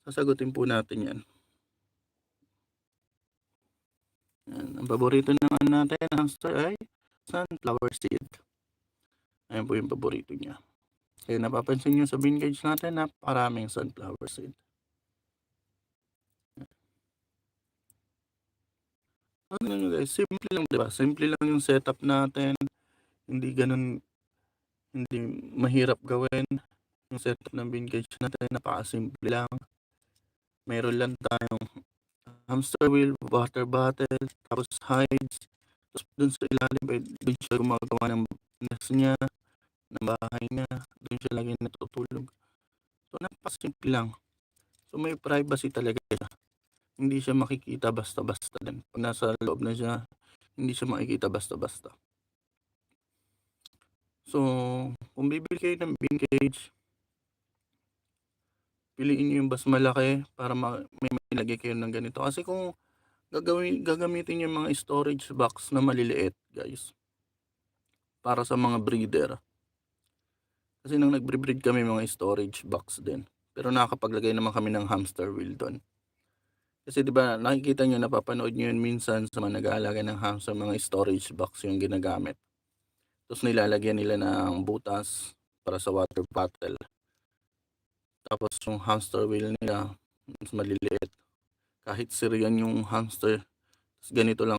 Sasagutin po natin 'yan. Yan, ang paborito naman natin na hamster ay sunflower seed. Ayan po yung paborito niya. Kaya napapansin niyo sa bean cage natin napakaraming sunflower seed. Ano nyo guys, simple lang 'di ba? Simple lang yung setup natin, hindi gano'n hindi mahirap gawin. Yung setup ng bean cage natin napakasimple lang. Meron lang tayong hamster wheel, water bottle, tapos hides. Tapos dun sa ilalim, dun siya gumagawa ng nest niya, ng bahay niya. Dun siya lagi natutulog. So napakasimple lang. So may privacy talaga siya. Hindi siya makikita basta-basta din. Pag nasa loob na siya, hindi siya makikita basta-basta. So, kung bibili kayo ng bean cage, piliin niyo yung mas malaki para may mailagay kayo ng ganito. Kasi kung gagamitin yung mga storage box na maliliit, guys, para sa mga breeder. Kasi nang nagbre-breed kami, mga storage box din. Pero nakakapaglagay naman kami ng hamster wheel doon. Kasi 'di ba nakikita niyo, napapanood niyo yun minsan sa mga nag-aalaga ng hamster, mga storage box yung ginagamit. Tapos nilalagyan nila ng butas para sa water bottle. Tapos yung hamster wheel nila mas maliliit. Kahit sirian yung hamster, ganito lang